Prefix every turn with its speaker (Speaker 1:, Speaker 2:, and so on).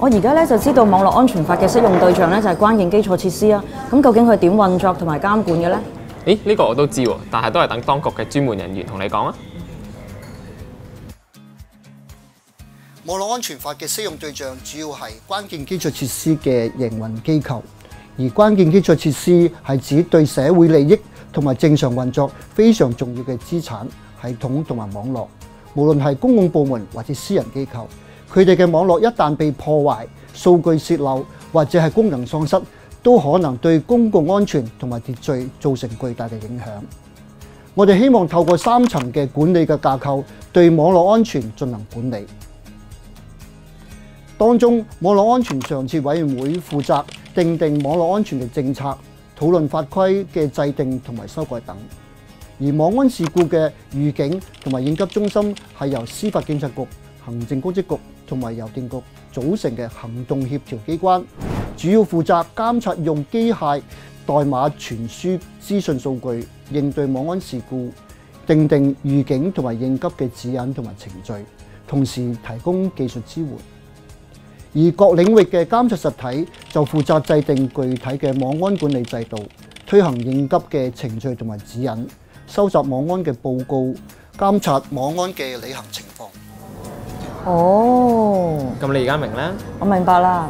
Speaker 1: 我而家咧就知道網絡安全法嘅適用對象咧就係關鍵基礎設施啊。咁究竟佢點運作同埋監管嘅咧？
Speaker 2: 誒，呢個我都知喎，但係都係等當局嘅專門人員同你講啊。
Speaker 3: 網絡安全法嘅適用對象主要係關鍵基礎設施嘅營運機構，而關鍵基礎設施係指對社會利益同埋正常運作非常重要嘅資產、系統同埋網絡，無論係公共部門或者私人機構，佢哋嘅網絡一旦被破壞、數據洩漏或者係功能喪失，都可能對公共安全同埋秩序造成巨大嘅影響。我哋希望透過3層嘅管理嘅架構，對網絡安全進行管理。當中，網絡安全常設委員會負責訂定網絡安全嘅政策、討論法規嘅制定同埋修改等。而網安事故嘅預警同埋應急中心係由司法警察局、行政公職局同埋郵電局組成嘅行動協調機關，主要負責監察用機械代碼傳輸資訊數據，應對網安事故，訂定預警同埋應急嘅指引同埋程序，同時提供技術支援。而各領域嘅監察實體就負責制定具體嘅網安管理制度，推行應急嘅程序同埋指引，收集網安嘅報告，監察網安嘅履行情況。
Speaker 1: 哦，
Speaker 2: 咁你而家明啦？
Speaker 1: 我明白啦。